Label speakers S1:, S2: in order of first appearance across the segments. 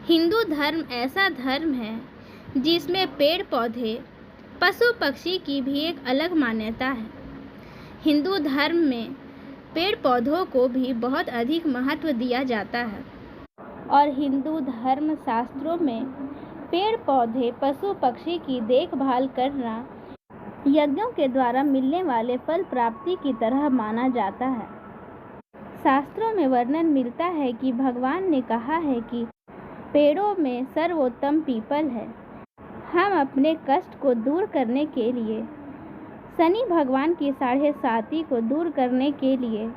S1: हिंदू धर्म ऐसा धर्म है जिसमें पेड़ पौधे, पशु पक्षी की भी एक अलग मान्यता है। हिंदू धर्म में पेड़ पौधों को भी बहुत अधिक महत्व दिया जाता है और हिंदू धर्म शास्त्रों में पेड़ पौधे, पशु पक्षी की देखभाल करना यज्ञों के द्वारा मिलने वाले फल प्राप्ति की तरह माना जाता है। शास्त्रों में वर्णन मिलता है कि भगवान ने कहा है कि पेड़ों में सर्वोत्तम पीपल है। हम अपने कष्ट को दूर करने के लिए, शनि भगवान की 7.5 को दूर करने के लिए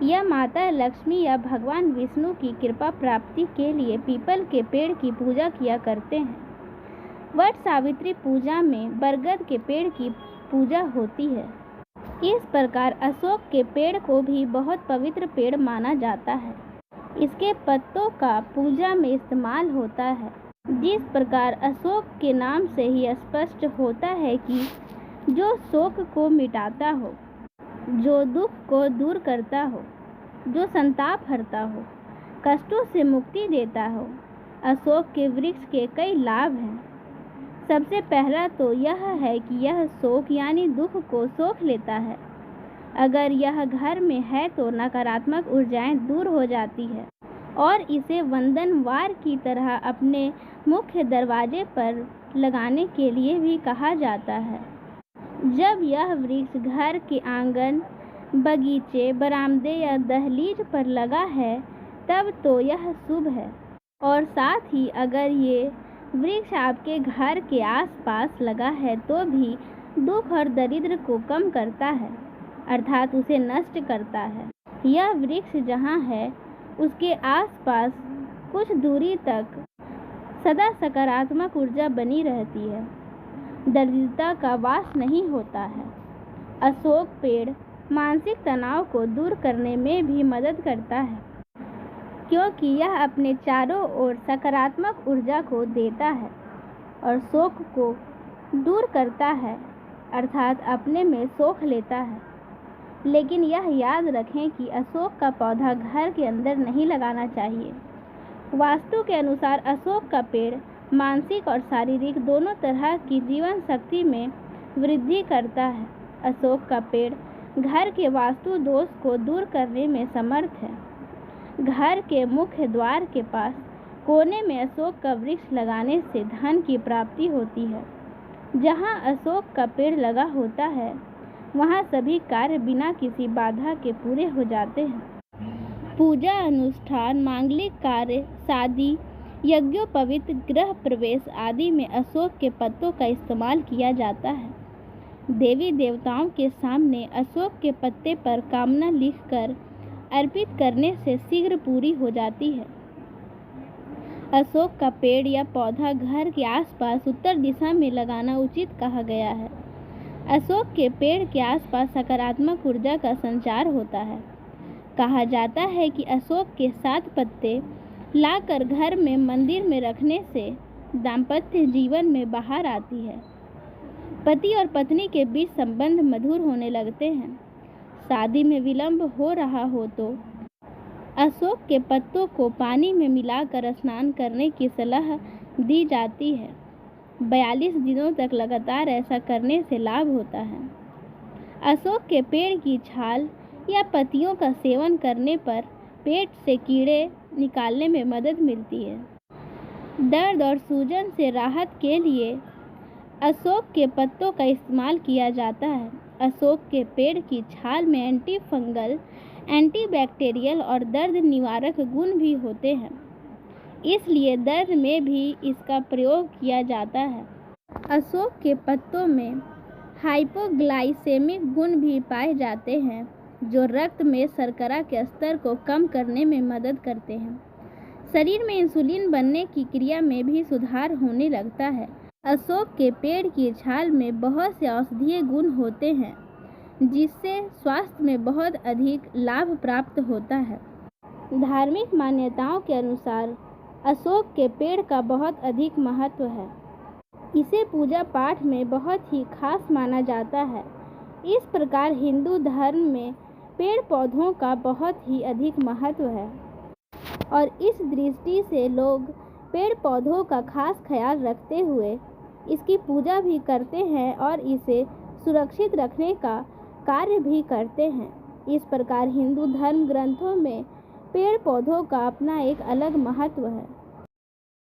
S1: या माता लक्ष्मी या भगवान विष्णु की कृपा प्राप्ति के लिए पीपल के पेड़ की पूजा किया करते हैं। वट सावित्री पूजा में बरगद के पेड़ की पूजा होती है। इस प्रकार अशोक के पेड़ को भी बहुत पवित्र पेड़ माना जाता है। इसके पत्तों का पूजा में इस्तेमाल होता है। जिस प्रकार अशोक के नाम से ही स्पष्ट होता है कि जो शोक को मिटाता हो, जो दुख को दूर करता हो, जो संताप हरता हो, कष्टों से मुक्ति देता हो। अशोक के वृक्ष के कई लाभ हैं। सबसे पहला तो यह है कि यह शोक यानी दुख को सोख लेता है। अगर यह घर में है तो नकारात्मक ऊर्जाएं दूर हो जाती है और इसे वंदनवार की तरह अपने मुख्य दरवाजे पर लगाने के लिए भी कहा जाता है। जब यह वृक्ष घर के आंगन, बगीचे, बरामदे या दहलीज पर लगा है तब तो यह शुभ है। और साथ ही अगर ये वृक्ष आपके घर के आसपास लगा है तो भी दुख और दरिद्र को कम करता है, अर्थात उसे नष्ट करता है। यह वृक्ष जहाँ है उसके आसपास कुछ दूरी तक सदा सकारात्मक ऊर्जा बनी रहती है, दरिद्रता का वास नहीं होता है। अशोक पेड़ मानसिक तनाव को दूर करने में भी मदद करता है, क्योंकि यह अपने चारों ओर सकारात्मक ऊर्जा को देता है और शोक को दूर करता है, अर्थात अपने में सोख लेता है। लेकिन यह याद रखें कि अशोक का पौधा घर के अंदर नहीं लगाना चाहिए। वास्तु के अनुसार अशोक का पेड़ मानसिक और शारीरिक दोनों तरह की जीवन शक्ति में वृद्धि करता है। अशोक का पेड़ घर के वास्तु दोष को दूर करने में समर्थ है। घर के मुख्य द्वार के पास कोने में अशोक का वृक्ष लगाने से धन की प्राप्ति होती है। जहाँ अशोक का पेड़ लगा होता है वहाँ सभी कार्य बिना किसी बाधा के पूरे हो जाते हैं। पूजा अनुष्ठान, मांगलिक कार्य, शादी, यज्ञोपवीत, गृह प्रवेश आदि में अशोक के पत्तों का इस्तेमाल किया जाता है। देवी देवताओं के सामने अशोक के पत्ते पर कामना लिखकर अर्पित करने से शीघ्र पूरी हो जाती है। अशोक का पेड़ या पौधा घर के आसपास उत्तर दिशा में लगाना उचित कहा गया है। अशोक के पेड़ के आसपास सकारात्मक ऊर्जा का संचार होता है। कहा जाता है कि अशोक के 7 पत्ते लाकर घर में मंदिर में रखने से दाम्पत्य जीवन में बहार आती है। पति और पत्नी के बीच संबंध मधुर होने लगते हैं। शादी में विलंब हो रहा हो तो अशोक के पत्तों को पानी में मिलाकर स्नान करने की सलाह दी जाती है। 42 दिनों तक लगातार ऐसा करने से लाभ होता है। अशोक के पेड़ की छाल या पत्तियों का सेवन करने पर पेट से कीड़े निकालने में मदद मिलती है। दर्द और सूजन से राहत के लिए अशोक के पत्तों का इस्तेमाल किया जाता है। अशोक के पेड़ की छाल में एंटी फंगल, एंटीबैक्टीरियल और दर्द निवारक गुण भी होते हैं, इसलिए दर्द में भी इसका प्रयोग किया जाता है। अशोक के पत्तों में हाइपोग्लाइसेमिक गुण भी पाए जाते हैं, जो रक्त में शर्करा के स्तर को कम करने में मदद करते हैं। शरीर में इंसुलिन बनने की क्रिया में भी सुधार होने लगता है। अशोक के पेड़ की छाल में बहुत से औषधीय गुण होते हैं, जिससे स्वास्थ्य में बहुत अधिक लाभ प्राप्त होता है। धार्मिक मान्यताओं के अनुसार अशोक के पेड़ का बहुत अधिक महत्व है। इसे पूजा पाठ में बहुत ही खास माना जाता है। इस प्रकार हिंदू धर्म में पेड़ पौधों का बहुत ही अधिक महत्व है और इस दृष्टि से लोग पेड़ पौधों का खास ख्याल रखते हुए इसकी पूजा भी करते हैं और इसे सुरक्षित रखने का कार्य भी करते हैं। इस प्रकार हिंदू धर्म ग्रंथों में पेड़ पौधों का अपना एक अलग महत्व है।